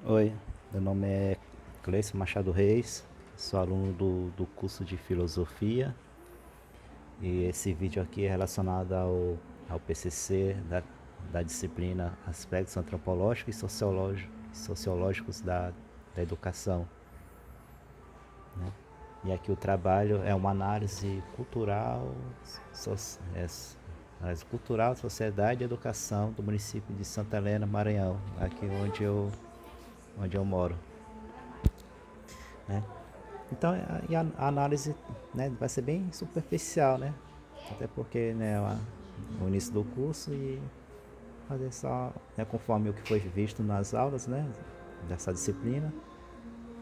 Oi, meu nome é Cleison Machado Reis, sou aluno do curso de Filosofia e esse vídeo aqui é relacionado ao PCC da disciplina Aspectos Antropológicos e Sociológicos da Educação, né? E aqui o trabalho é uma análise cultural, so, é, análise cultural, sociedade e educação do município de Santa Helena, Maranhão, aqui onde eu moro, né? Então, a análise, né, vai ser bem superficial, né? Até porque, né, o início do curso e fazer só, né, conforme o que foi visto nas aulas, né, dessa disciplina,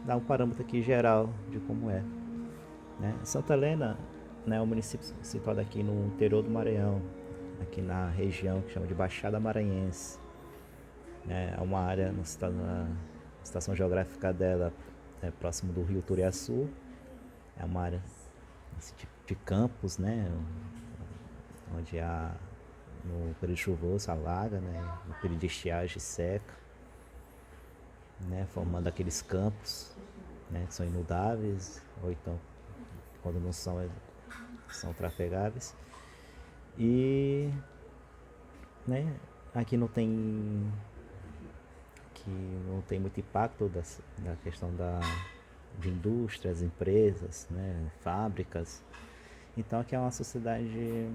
dar um parâmetro aqui geral de como é, né? Santa Helena, né, é um município situado aqui no interior do Maranhão, aqui na região que chama de Baixada Maranhense, né? É uma área na estação geográfica dela, próximo do Rio Turiaçu. É uma área assim, de campos, né? Onde no período chuvoso alaga, né? No período de estiagem seca, né? Formando aqueles campos, né? Que são inundáveis, ou então, quando não são, são trafegáveis. E, né? Aqui não tem muito impacto da questão de indústrias, empresas, né? Fábricas. Então aqui é uma sociedade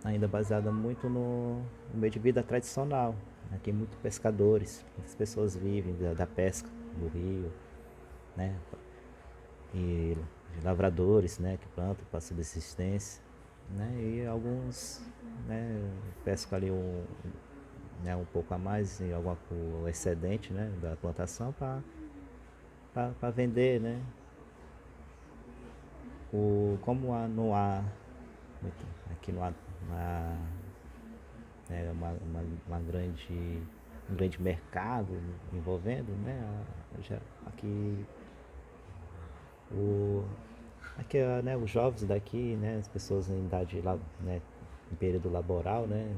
ainda baseada muito no meio de vida tradicional. Aqui muito pescadores, muitas pessoas vivem da pesca do rio, né? E lavradores, né, que plantam para subsistência, né? E alguns, né, pescam ali né, um pouco a mais em o excedente, né, da plantação para vender, né? Não há aqui não há né, um grande mercado envolvendo, né? Aqui o aqui né, os jovens daqui, né, as pessoas em idade né, em período laboral, né,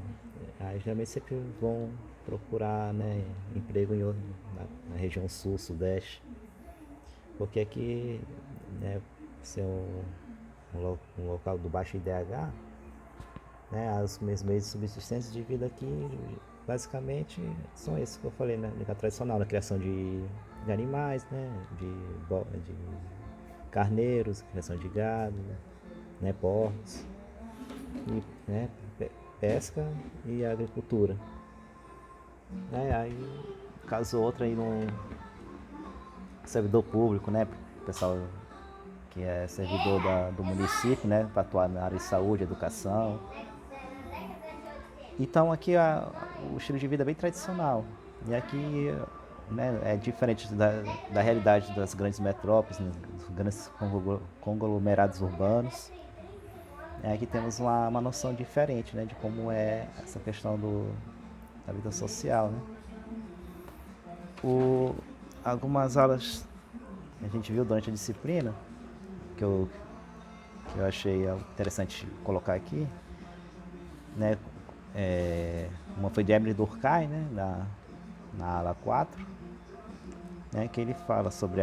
aí geralmente sempre vão procurar, né, emprego na região sul, sudeste, porque aqui, né, ser um local do baixo IDH, né, os meus meios de subsistência de vida aqui basicamente são esses que eu falei, né, na tradicional, na criação de animais, né, de carneiros, criação de gado, né, porcos, e, né, pesca e agricultura. Né, aí, caso outro aí num servidor público, né, pessoal que é servidor do município, né, para atuar na área de saúde, educação. Então aqui o estilo de vida é bem tradicional. E aqui, né, é diferente da realidade das grandes metrópoles, né, dos grandes conglomerados urbanos. Aqui temos uma noção diferente, né, de como é essa questão da vida social, né? O, Algumas aulas que a gente viu durante a disciplina, que eu, que eu achei interessante colocar aqui, né? Uma foi de Emily Durkheim, né, na ala 4, né, que ele fala sobre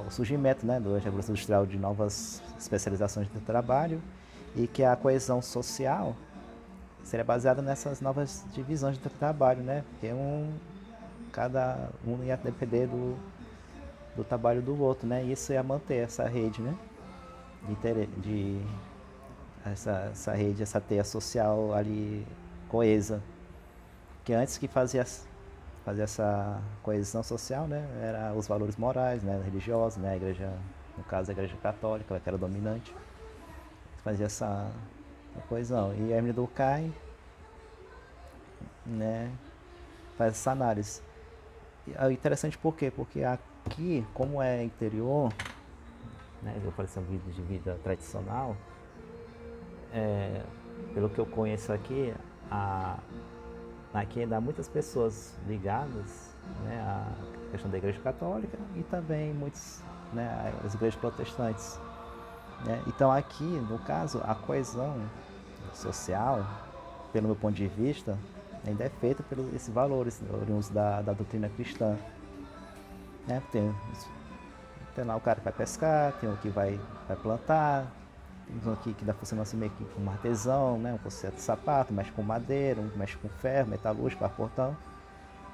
o surgimento, né, da Revolução Industrial de novas especializações de trabalho e que a coesão social seria baseada nessas novas divisões de trabalho, né? Porque cada um ia depender do trabalho do outro, né? E isso ia manter essa rede, né? De essa rede, essa teia social ali coesa. Que antes que fazia essa coesão social, né? Era os valores morais, né? Religiosos, né? A igreja, no caso a igreja católica, ela que era dominante, fazia essa coesão. E a Emily Durkheim, né? Faz essa análise. É interessante por quê? Porque aqui, como é interior, né, eu falei sobre vida de vida tradicional, pelo que eu conheço aqui, aqui ainda há muitas pessoas ligadas, né, à questão da igreja católica e também muitos, né, as igrejas protestantes. Né? Então aqui, no caso, a coesão social, pelo meu ponto de vista, ainda é feita pelos esses valores oriundos da doutrina cristã. Né? Tem lá o cara que vai pescar, tem o que vai plantar, tem um aqui que dá função assim meio que como artesão, né? Um conserto de sapato, mexe com madeira, um mexe com ferro, metalúrgico, para portão.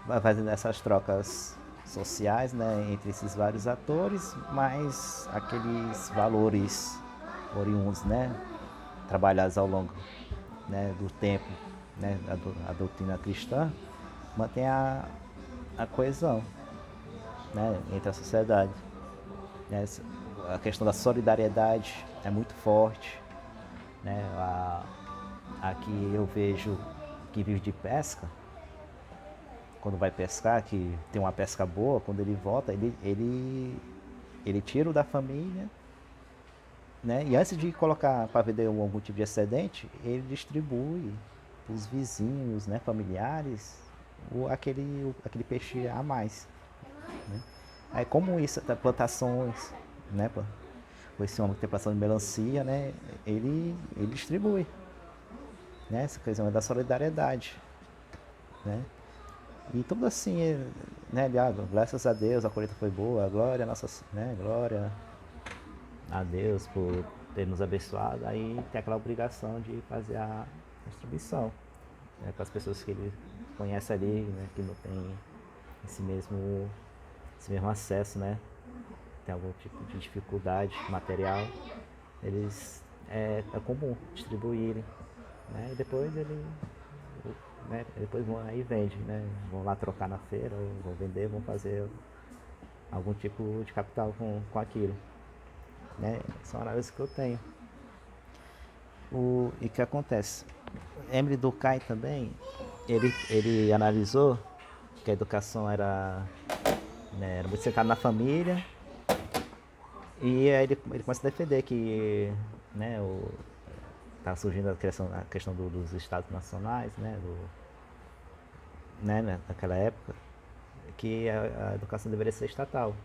Vai fazendo essas trocas sociais, né, entre esses vários atores, mas aqueles valores oriundos, né, trabalhados ao longo, né, do tempo, né, a doutrina cristã, mantém a coesão, né, entre a sociedade. Né, a questão da solidariedade é muito forte. Né, aqui eu vejo que vive de pesca, quando vai pescar, que tem uma pesca boa, quando ele volta, ele tira o da família, né? E antes de colocar para vender algum tipo de excedente, ele distribui para os vizinhos, né, familiares, aquele peixe a mais. Né? Aí como isso, plantações, né? Esse homem que tem plantação de melancia, né? Ele distribui, né? Essa questão da solidariedade, né? E tudo assim, né? Graças a Deus a colheita foi boa, glória a nossa, né? Glória a Deus por ter nos abençoado. Aí tem aquela obrigação de fazer a distribuição, né? Para as pessoas que ele conhece ali, né? Que não tem esse mesmo acesso, né? Tem algum tipo de dificuldade material, eles é comum distribuírem, né? E depois né, depois vão aí e vende, né? Vão lá trocar na feira, ou vão vender, vão fazer algum tipo de capital com aquilo, né? São análises que eu tenho. E o que acontece? Emile Durkheim também, ele analisou que a educação era, né, era muito centrada na família, e aí ele começa a defender que, né, tá surgindo a questão dos estados nacionais, né, né, naquela época, que a educação deveria ser estatal.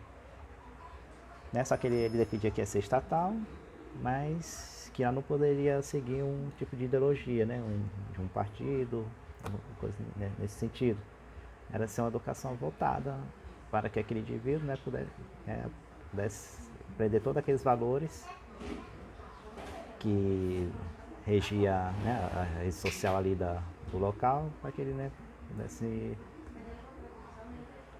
Né? Só que ele defendia que ia ser estatal, mas que ela não poderia seguir um tipo de ideologia, né, de um partido, coisa, né, nesse sentido. Era ser uma educação voltada para que aquele indivíduo, né, pudesse aprender todos aqueles valores que regia, né, a rede social ali do local, para que ele, né,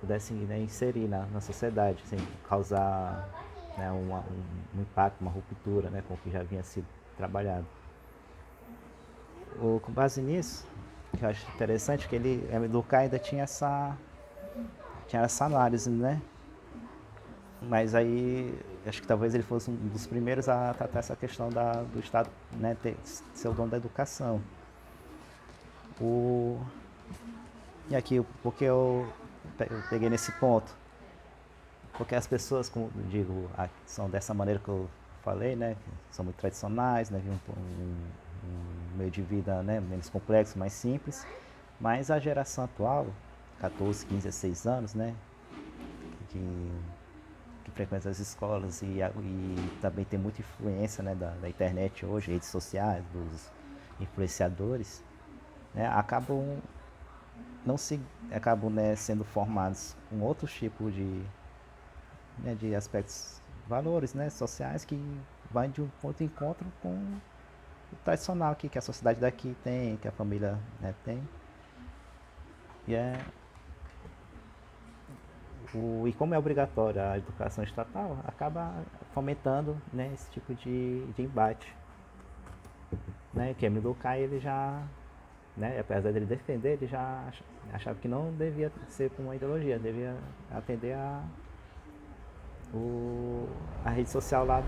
pudesse né, inserir na sociedade, sem causar, né, um impacto, uma ruptura, né, com o que já vinha sido trabalhado. Com base nisso, que eu acho interessante, que Emile Durkheim ainda tinha essa análise, né? Mas aí, acho que talvez ele fosse um dos primeiros a tratar essa questão do Estado, né, ser o dono da educação. E aqui, porque eu peguei nesse ponto? Porque as pessoas, como eu digo, são dessa maneira que eu falei, né, que são muito tradicionais, né, um meio de vida, né, menos complexo, mais simples. Mas a geração atual, 14, 15, 16 anos, né, que frequenta as escolas e também tem muita influência, né, da internet hoje, redes sociais, dos influenciadores, né, acabam né, sendo formados com outros tipos né, de aspectos, valores, né, sociais, que vai de um ponto de encontro com o tradicional aqui, que a sociedade daqui tem, que a família, né, tem. E como é obrigatória a educação estatal, acaba fomentando, né, esse tipo de embate. Né, que Emile Durkheim, ele já, né, apesar dele defender, ele já achava que não devia ser com uma ideologia, devia atender a rede social lá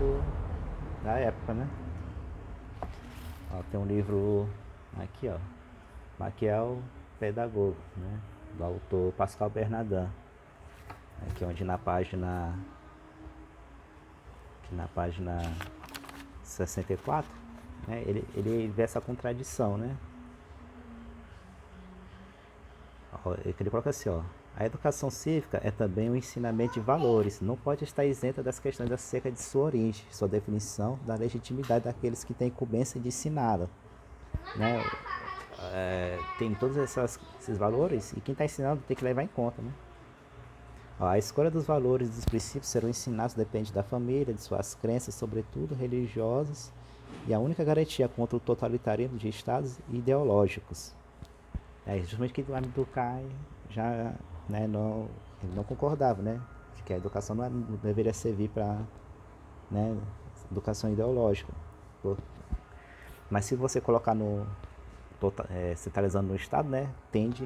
da época, né? Ó, tem um livro aqui, ó, Maquiel Pedagogo, né, do autor Pascal Bernardin. Aqui onde na página 64, né, ele vê essa contradição, né? Ele coloca assim, ó: a educação cívica é também um ensinamento de valores, não pode estar isenta das questões acerca de sua origem, sua definição, da legitimidade daqueles que têm incumbência de ensiná-la. Né? tem todos esses valores e quem está ensinando tem que levar em conta, né? Ó, a escolha dos valores e dos princípios serão ensinados depende da família, de suas crenças, sobretudo religiosas, e a única garantia contra o totalitarismo de estados ideológicos. É justamente que vai me educar já, né, não, ele não concordava, né, de que a educação não deveria servir para, né, educação ideológica. Mas se você colocar centralizando no Estado, né, tende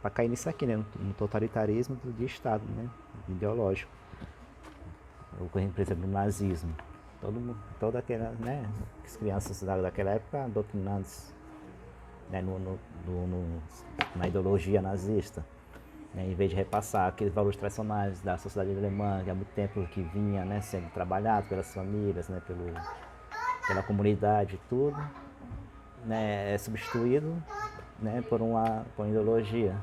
a cair nisso aqui, né, no totalitarismo de Estado, né, ideológico. Por exemplo, no nazismo. Toda aquela, né, as crianças daquela época doutrinando, né, na ideologia nazista, né, em vez de repassar aqueles valores tradicionais da sociedade alemã, que há muito tempo que vinha, né, sendo trabalhado pelas famílias, né, pela comunidade e tudo, né, é substituído, né, por uma ideologia,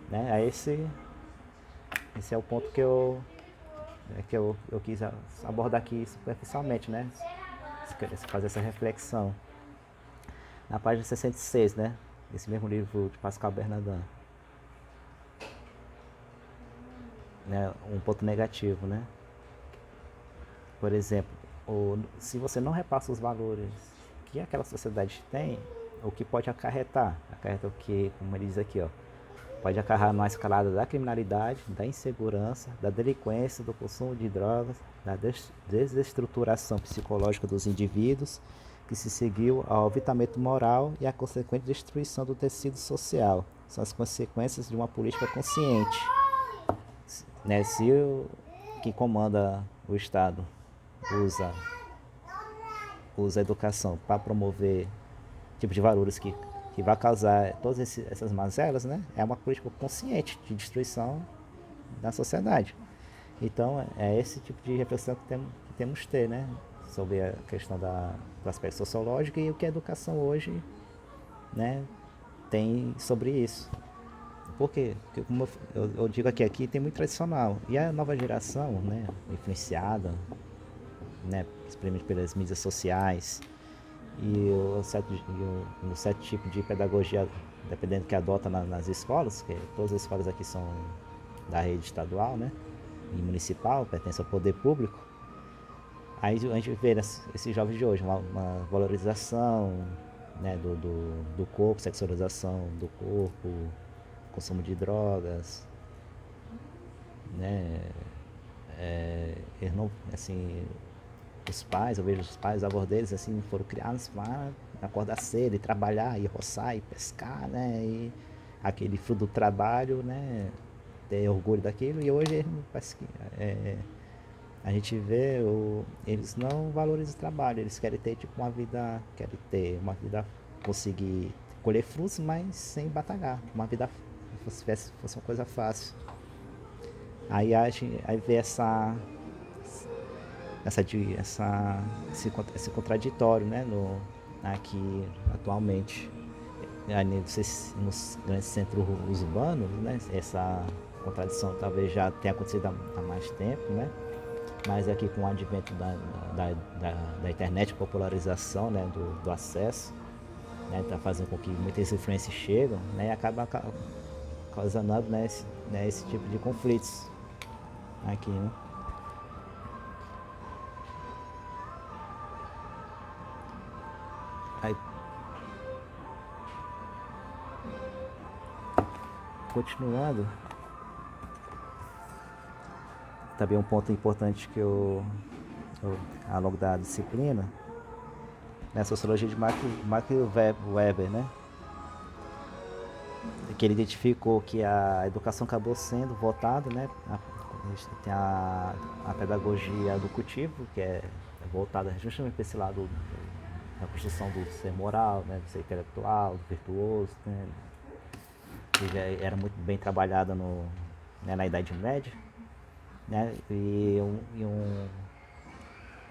né? Aí esse é o ponto que eu quis abordar aqui superficialmente, né? Fazer essa reflexão. Na página 66, né? Esse mesmo livro de Pascal Bernardin. Né? Um ponto negativo, né? Por exemplo, se você não repassa os valores que aquela sociedade tem, o que pode acarretar? Acarreta o que, como ele diz aqui, ó. Pode acarretar numa escalada da criminalidade, da insegurança, da delinquência, do consumo de drogas, da desestruturação psicológica dos indivíduos, que se seguiu ao aviltamento moral e à consequente destruição do tecido social. São as consequências de uma política consciente. Né? Se quem comanda o Estado usa a educação para promover tipo de valores que vai causar todas essas mazelas, né? É uma política consciente de destruição da sociedade. Então, é esse tipo de reflexão que temos que ter, né? Sobre a questão do aspecto sociológico e o que a educação hoje, né, tem sobre isso. Porque como eu digo aqui tem muito tradicional. E a nova geração, né, influenciada, né, principalmente pelas mídias sociais, e o certo tipo de pedagogia, dependendo do que adota nas escolas, que todas as escolas aqui são da rede estadual, né, e municipal, pertence ao poder público. Aí a gente vê esses jovens de hoje uma valorização, né, do corpo, sexualização do corpo, consumo de drogas, né, eles não, assim, eu vejo os pais, os avós deles, assim, foram criados para acordar cedo e trabalhar, e roçar, e pescar, né, e aquele fruto do trabalho, né, ter orgulho daquilo, e hoje parece que a gente vê, eles não valorizam o trabalho, eles querem ter tipo uma vida, conseguir colher frutos, mas sem batalhar, uma vida fosse uma coisa fácil. Aí vê esse contraditório, né, aqui atualmente. Não sei se nos grandes centros urbanos, né, essa contradição talvez já tenha acontecido há mais tempo, né, mas aqui com o advento da internet, popularização, né, do acesso, né, tá fazendo com que muitas influências chegam, né, e acaba causando, né, esse tipo de conflitos aqui, né. Aí, continuando, também um ponto importante que ao longo da disciplina, na sociologia de Max Weber, né, que ele identificou que a educação acabou sendo voltada, né, tem a pedagogia do cultivo, que é voltada justamente para esse lado da construção do ser moral, né, do ser intelectual, do virtuoso, né, que já era muito bem trabalhada né, na Idade Média, né, e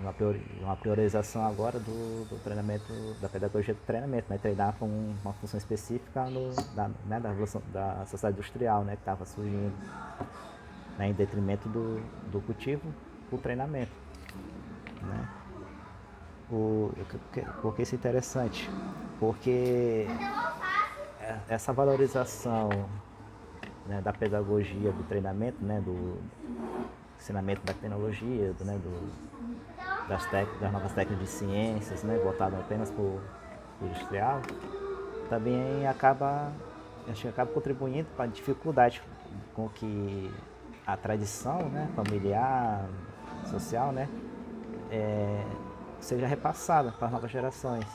uma priorização agora do treinamento, da pedagogia do treinamento, né, treinar com uma função específica né, da sociedade industrial, né, que estava surgindo, né, em detrimento do cultivo, o treinamento, né. Porque isso é interessante, porque essa valorização, né, da pedagogia, do treinamento, né, do ensinamento da tecnologia, das novas técnicas de ciências, né, voltado apenas para o industrial, também acho que acaba contribuindo para a dificuldade com que a tradição, né, familiar, social, né, é, seja repassada para as novas gerações,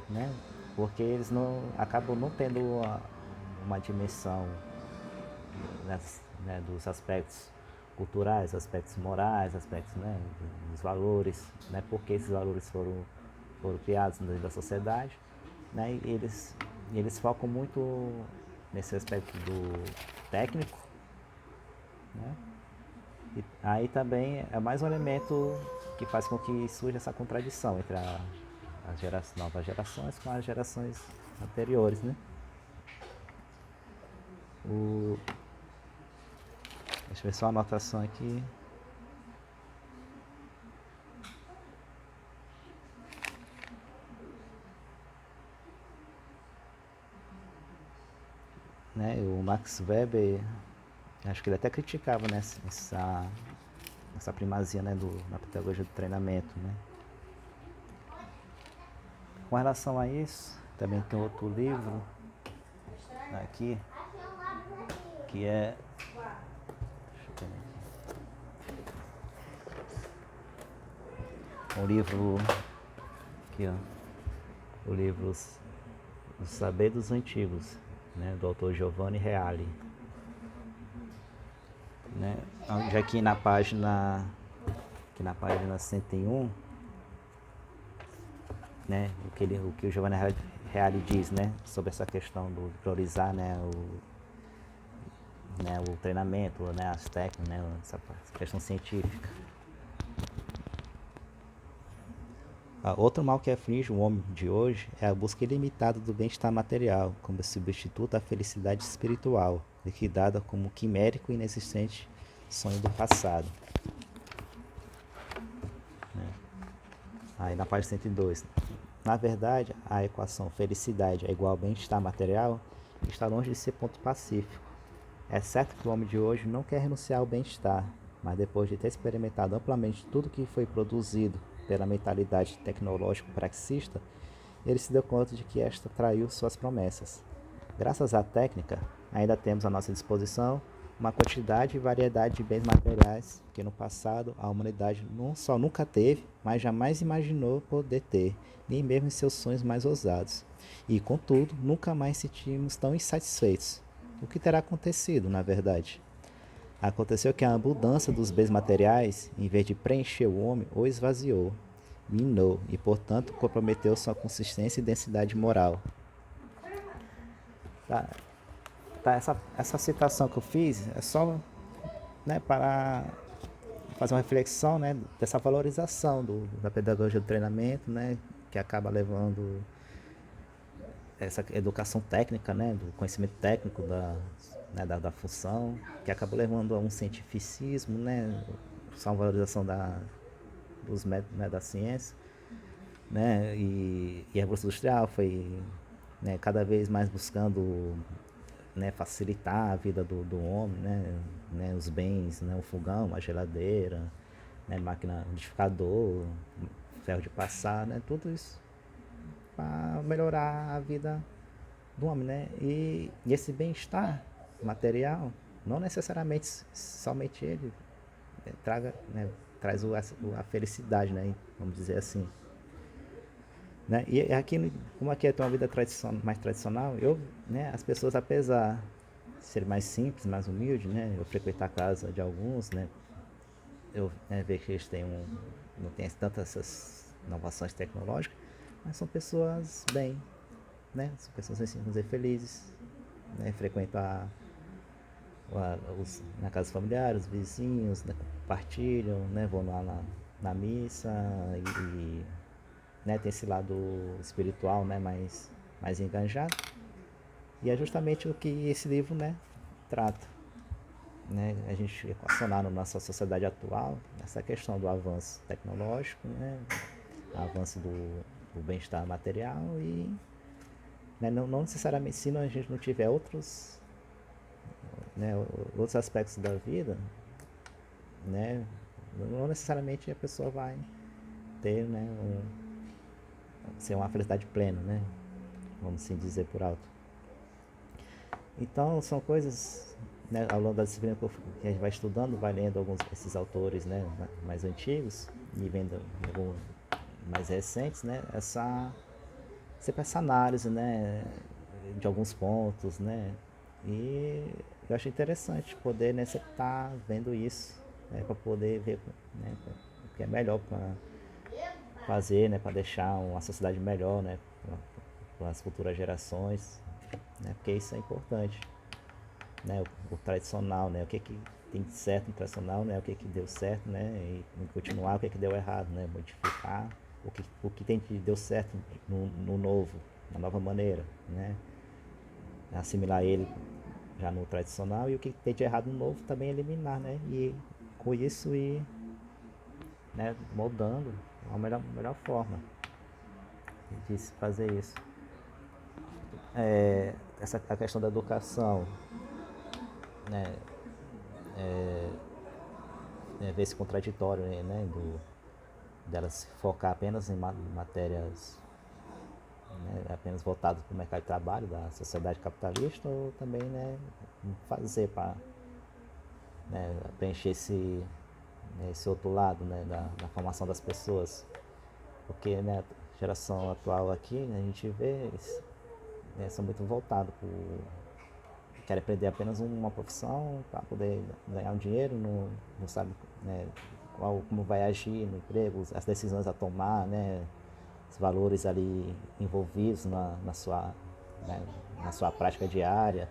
né, porque eles não acabam não tendo uma dimensão, né, dos aspectos culturais, aspectos morais, aspectos, né, dos valores, né, porque esses valores foram criados dentro da sociedade, né, e eles focam muito nesse aspecto do técnico, né, e aí também é mais um elemento que faz com que surja essa contradição entre as novas gerações com as gerações anteriores, né. O, Deixa eu ver só a anotação aqui. Né, o Max Weber, acho que ele até criticava, né, essa primazia, né, na pedagogia do treinamento, né. Com relação a isso, também tem outro livro aqui, que é, deixa eu ver, um livro aqui, ó, o livro O Saber dos Antigos, né, do autor Giovanni Reale, né, já aqui na página 101, né, o que o Giovanni Reale diz, né, sobre essa questão de priorizar, né, o treinamento, né, as técnicas, né, essa questão científica. Outro mal que aflige o homem de hoje é a busca ilimitada do bem-estar material, como substituto à felicidade espiritual, liquidada como quimérico e inexistente sonho do passado. Aí na página 102. Na verdade, a equação felicidade é igual ao bem-estar material está longe de ser ponto pacífico. É certo que o homem de hoje não quer renunciar ao bem-estar, mas depois de ter experimentado amplamente tudo que foi produzido pela mentalidade tecnológico-praxista, ele se deu conta de que esta traiu suas promessas. Graças à técnica, ainda temos à nossa disposição uma quantidade e variedade de bens materiais que no passado a humanidade não só nunca teve, mas jamais imaginou poder ter, nem mesmo em seus sonhos mais ousados. E, contudo, nunca mais sentimos tão insatisfeitos. O que terá acontecido, na verdade? Aconteceu que a abundância dos bens materiais, em vez de preencher o homem, o esvaziou, minou e, portanto, comprometeu sua consistência e densidade moral. Tá, essa citação que eu fiz é só, né, para fazer uma reflexão, né, dessa valorização da pedagogia do treinamento, né, que acaba levando essa educação técnica, né, do conhecimento técnico da função, que acaba levando a um cientificismo, né, só uma valorização dos métodos, né, da ciência, né, e a Revolução Industrial foi, né, cada vez mais buscando, né, facilitar a vida do homem, né, os bens, né, o fogão, a geladeira, né, máquina liquidificador, ferro de passar, né, tudo isso para melhorar a vida do homem, né? E esse bem-estar material, não necessariamente somente ele traz a felicidade, né? Vamos dizer assim. Né? E aqui, como aqui é uma vida mais tradicional, né, as pessoas, apesar de serem mais simples, mais humildes, né? Eu frequentar a casa de alguns, né? Eu, né, vejo que eles não têm tantas essas inovações tecnológicas, mas são pessoas bem, né? São pessoas assim, vamos dizer, felizes, né? Frequentar na casa familiar, os vizinhos, né? Partilham, né? Vão lá na missa e né? Tem esse lado espiritual, né? mais enganjado. E é justamente o que esse livro, né, trata. né, a gente equacionar na nossa sociedade atual essa questão do avanço tecnológico, né, avanço do bem-estar material e, né, não necessariamente se a gente não tiver outros, né, outros aspectos da vida, né, não necessariamente a pessoa vai ter, né, ser uma felicidade plena, né, vamos assim dizer por alto. Então são coisas, né, ao longo da disciplina que a gente vai estudando, vai lendo alguns desses autores, né, mais antigos e vendo alguns mais recentes, né, sempre essa análise, né, de alguns pontos, né, e eu acho interessante poder, né, sempre estar vendo isso, né, para poder ver, né, o que é melhor para fazer, né, para deixar uma sociedade melhor, né, para as futuras gerações, né, porque isso é importante, né, o tradicional, né, o que tem de certo no tradicional, né, o que deu certo, né, e continuar o que deu errado, né, modificar o que tem que deu certo no novo, na nova maneira, né, assimilar ele já no tradicional e o que tem de errado no novo também eliminar, né, e com isso ir, né, moldando a melhor forma de se fazer isso. Essa a questão da educação, né, ver esse contraditório, né, dela se focar apenas em matérias, né, apenas voltadas para o mercado de trabalho da sociedade capitalista ou também, né, fazer para, né, preencher esse outro lado, né, da formação das pessoas, porque, né, a geração atual aqui, né, a gente vê, né, são muito voltados para quer aprender apenas uma profissão para poder ganhar um dinheiro, não sabe, né, como vai agir no emprego, as decisões a tomar, né, os valores ali envolvidos né, na sua prática diária,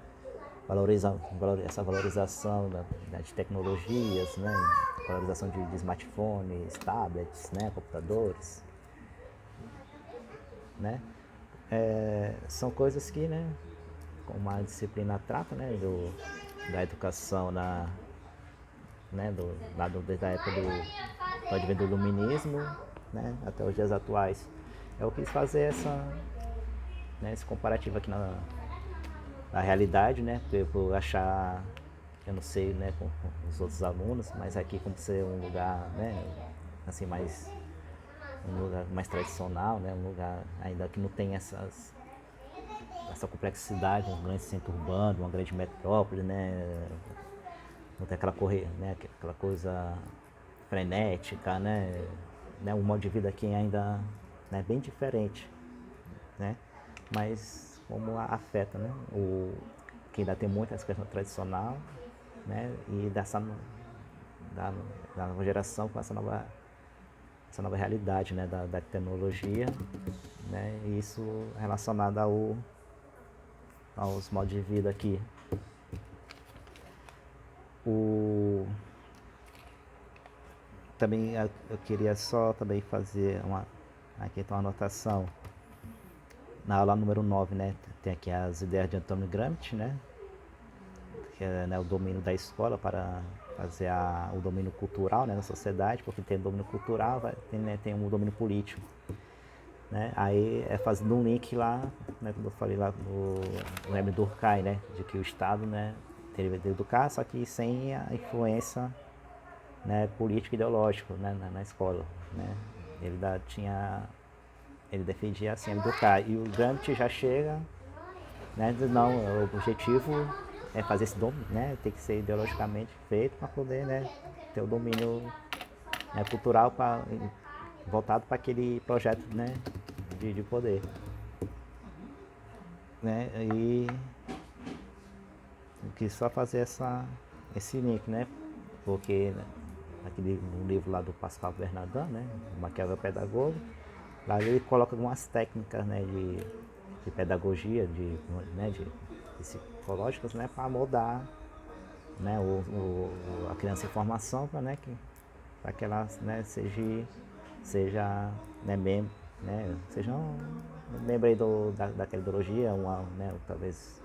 essa valorização de tecnologias, né, valorização de smartphones, tablets, né, computadores, né, são coisas que, né, como a disciplina trata, né, da educação né, desde a época do advento do iluminismo, né, até os dias atuais. Eu quis fazer né, esse comparativo aqui na realidade, né, por achar, eu não sei, né, com os outros alunos, mas aqui como ser um lugar, né, assim, um lugar mais tradicional, né, um lugar ainda que não tem essa complexidade, um grande centro urbano, uma grande metrópole, né, não tem né, aquela coisa frenética, né, um modo de vida aqui ainda, né, bem diferente, né, mas como afeta, né, que ainda tem muito essa questão tradicional, né, e da nova geração com essa nova realidade, né, da tecnologia, né, e isso relacionado aos modos de vida aqui. Também eu queria só também fazer aqui tem uma anotação na aula número 9, né, tem aqui as ideias de Antônio Gramsci, né, que é, né, o domínio da escola para fazer o domínio cultural, né, na sociedade, porque tem domínio cultural, tem um domínio político, né, aí é fazendo um link lá, né, como eu falei lá no Hermes Durkheim, né, de que o Estado, né, teria de educar, só que sem a influência, né, político e ideológico, né, na escola, né, ele defendia assim, educar, e o Gramsci já chega, né, diz, não, o objetivo é fazer esse domínio, né, tem que ser ideologicamente feito para poder, né, ter o domínio, né, cultural voltado para aquele projeto, né, de poder, né, e eu quis só fazer esse link, né, porque, né, aquele no livro lá do Pascal Bernardin, né, o Maquiavel Pedagogo, lá ele coloca algumas técnicas, né, de pedagogia, né, de psicológicas, né, para moldar, né, a criança em formação para que ela, né, seja né, seja um membro aí daquela ideologia, né, talvez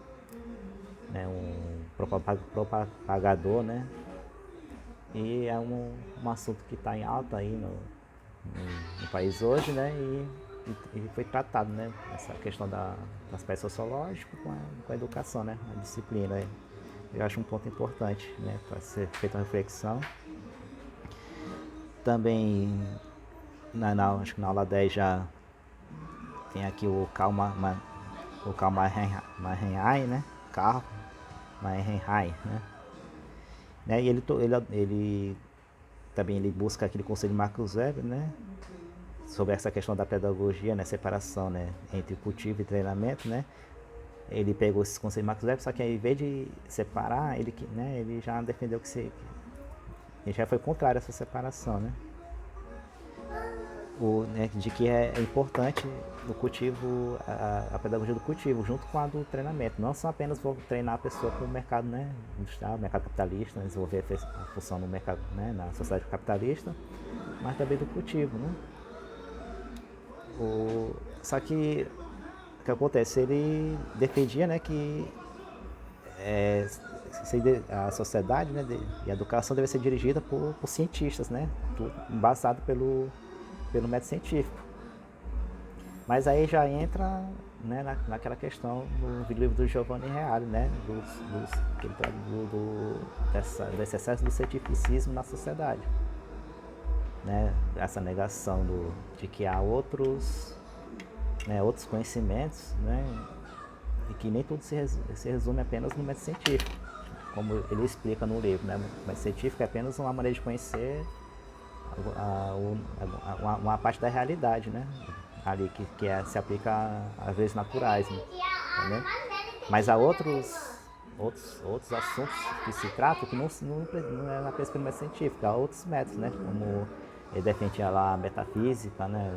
né, um propagador, né? E é um assunto que está em alta aí no país hoje, né? E foi tratado, né? Essa questão do aspecto sociológico com a educação, né? A disciplina. Eu acho um ponto importante, né? Para ser feita uma reflexão. Também, acho que na aula 10 já tem aqui o Karl Marenhai, né? Karl Marenhai, né? E ele também ele busca aquele conceito de Marcus Weber, né? Sobre essa questão da pedagogia, né? Separação, né? Entre cultivo e treinamento, né? Ele pegou esse conceito de Marcus Weber, só que ao invés de separar, ele já defendeu ele já foi contrário a essa separação, né? De que é importante o cultivo, a pedagogia do cultivo, junto com a do treinamento. Não só apenas vou treinar a pessoa para o mercado, né, industrial, mercado capitalista, desenvolver a função no mercado, né, na sociedade capitalista, mas também do cultivo, né? Só que o que acontece? Ele defendia, né, que a sociedade, né, e a educação deve ser dirigida por cientistas, né, tudo embasado pelo método científico. Mas aí já entra, né, naquela questão do livro do Giovanni Reale, né, desse excesso do cientificismo na sociedade, né, essa negação de que há outros conhecimentos, né, e que nem tudo se resume apenas no método científico, como ele explica no livro, né, o método científico é apenas uma maneira de conhecer uma parte da realidade, né? Ali se aplica às leis naturais, né? Entendeu? Mas há outros assuntos que se tratam que não é na pesquisa científica, há outros métodos, né? Como ele defende lá a metafísica, né?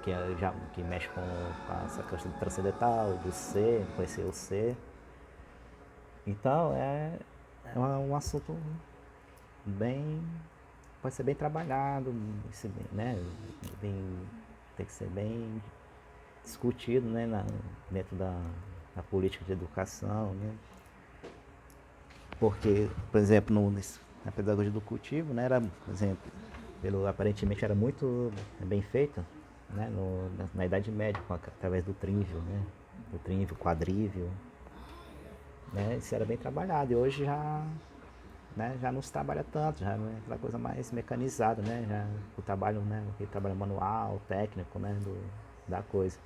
Que mexe com essa questão do transcendental, do ser, conhecer o ser. Então é um assunto bem pode ser bem trabalhado, né? Tem que ser bem discutido, né? Dentro da política de educação, né? Porque, por exemplo, na pedagogia do cultivo, né? Era, por exemplo, aparentemente era muito bem feito, né? Na Idade Média, através do trívio, né? Do trívio, quadrívio, né? Isso era bem trabalhado e hoje já não se trabalha tanto, já é aquela coisa mais mecanizada, né? Já o trabalho, né? O trabalho manual, técnico, né? Da coisa.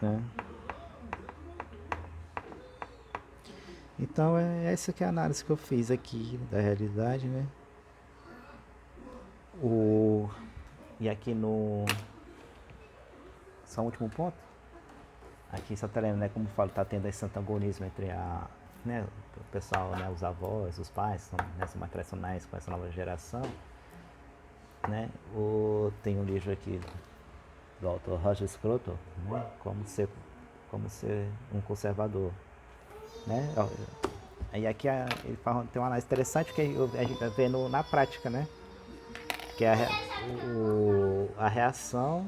Né? Então é essa que é a análise que eu fiz aqui da realidade, né? E aqui só um último ponto. Aqui só tá lendo, né? Como eu falo, tá tendo esse antagonismo entre né, o pessoal, né, os avós, os pais, são mais tradicionais com essa nova geração, né? Tem um livro aqui do autor Roger Scruton, né? Como ser um conservador, né? E aqui ele tem uma análise interessante que a gente vê na prática, né? Que é a reação,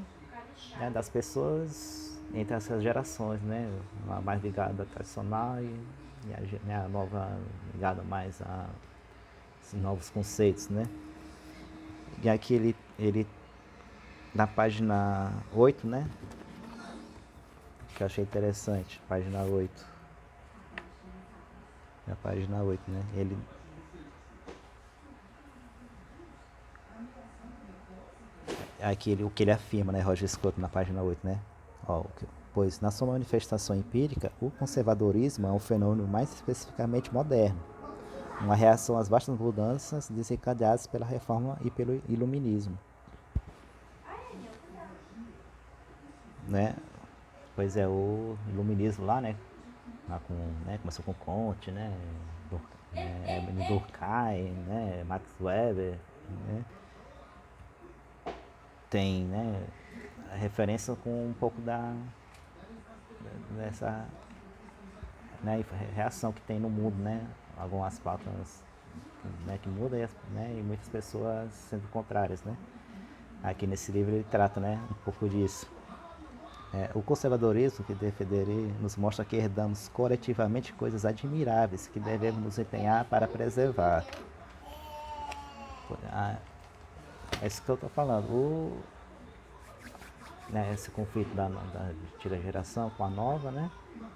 né, das pessoas entre essas gerações, né? A mais ligada à tradicional e a nova ligada mais a esses novos conceitos, né? E aqui ele na página 8, né? Que eu achei interessante, página 8. Na página 8, né? Aqui o que ele afirma, né, Roger Scruton, na página 8, né? Pois na sua manifestação empírica, o conservadorismo é um fenômeno mais especificamente moderno, uma reação às vastas mudanças desencadeadas pela reforma e pelo iluminismo, né? Pois é, o iluminismo lá, né? Começou com Comte, né? Durkheim, né? Max Weber, né? Tem, né? A referência com um pouco dessa, né, reação que tem no mundo, né? Algumas pautas, né, que mudam e muitas pessoas sendo contrárias, né? Aqui nesse livro ele trata, né, um pouco disso. O conservadorismo que defenderei nos mostra que herdamos coletivamente coisas admiráveis que devemos nos empenhar para preservar. É isso que eu estou falando. Né, esse conflito da antiga geração com a nova, né?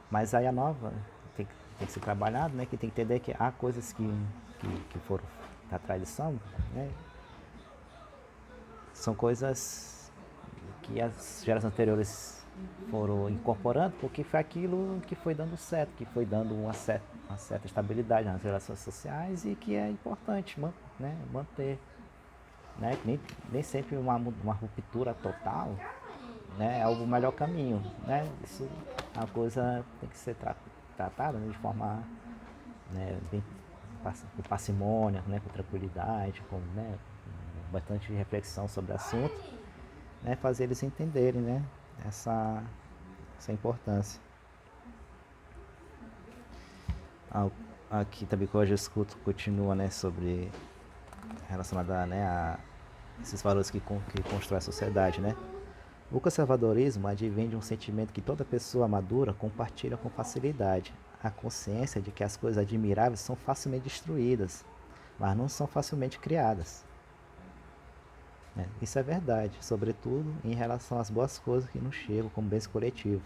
Mas aí a nova tem que ser trabalhado, né? Que tem que entender que há coisas que foram da tradição, né? São coisas que as gerações anteriores foram incorporando, porque foi aquilo que foi dando certo, que foi dando uma certa estabilidade nas relações sociais e que é importante, né, manter. Né? Nem sempre uma ruptura total, né, é o melhor caminho. Né? Isso é uma coisa que tem que ser tratada, né, de forma, né, com parcimônia, né, com tranquilidade, né, com bastante reflexão sobre o assunto, né, fazer eles entenderem, né, essa importância. Aqui também que hoje eu escuto continua, né, sobre relacionada, né, a esses valores que constroem a sociedade, né? O conservadorismo advém de um sentimento que toda pessoa madura compartilha com facilidade, a consciência de que as coisas admiráveis são facilmente destruídas, mas não são facilmente criadas. Isso é verdade, sobretudo em relação às boas coisas que nos chegam como bens coletivos.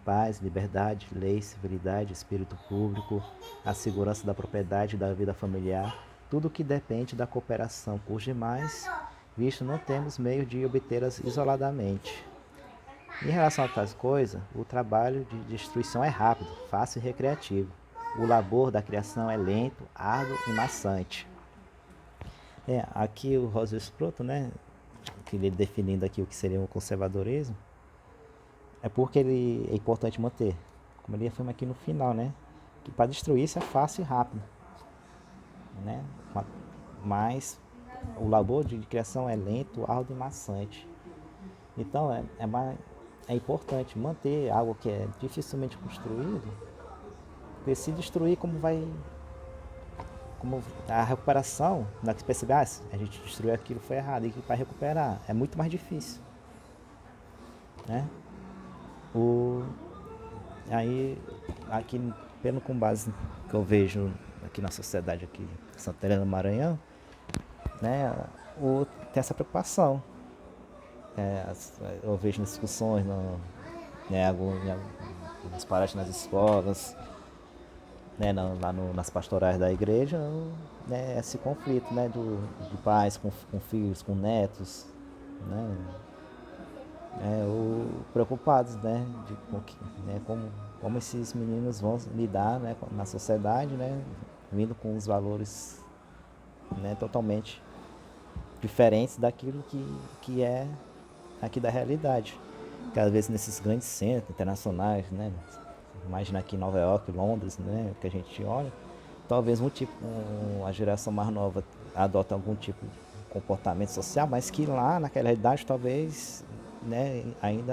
Paz, liberdade, lei, civilidade, espírito público, a segurança da propriedade e da vida familiar, tudo que depende da cooperação com os demais, visto não temos meio de obtê-las isoladamente. Em relação a tais coisas, o trabalho de destruição é rápido, fácil e recreativo. O labor da criação é lento, árduo e maçante. Aqui o Roger Scruton, né, que ele definindo aqui o que seria o conservadorismo, é porque ele é importante manter, como ele afirma aqui no final, né, que para destruir isso é fácil e rápido, né, mas o labor de criação é lento, árduo e maçante. Então é importante manter algo que é dificilmente construído, porque se destruir, como a recuperação, na que se perceber, a gente destruiu aquilo, foi errado, e que para recuperar é muito mais difícil, né? Aí, aqui, pelo com base que eu vejo aqui na sociedade aqui em Santa Helena do Maranhão, né, tem essa preocupação. Eu vejo nas discussões, né, nas palestras nas escolas, né, nas pastorais da igreja, né, esse conflito, né, de pais com filhos, com netos, né, preocupados, né, né, como esses meninos vão lidar, né, na sociedade, né, vindo com os valores, né, totalmente diferentes daquilo que é aqui da realidade. Que às vezes nesses grandes centros internacionais, né, imagina aqui em Nova York, Londres, né, que a gente olha, talvez a geração mais nova adota algum tipo de comportamento social, mas que lá naquela realidade talvez, né, ainda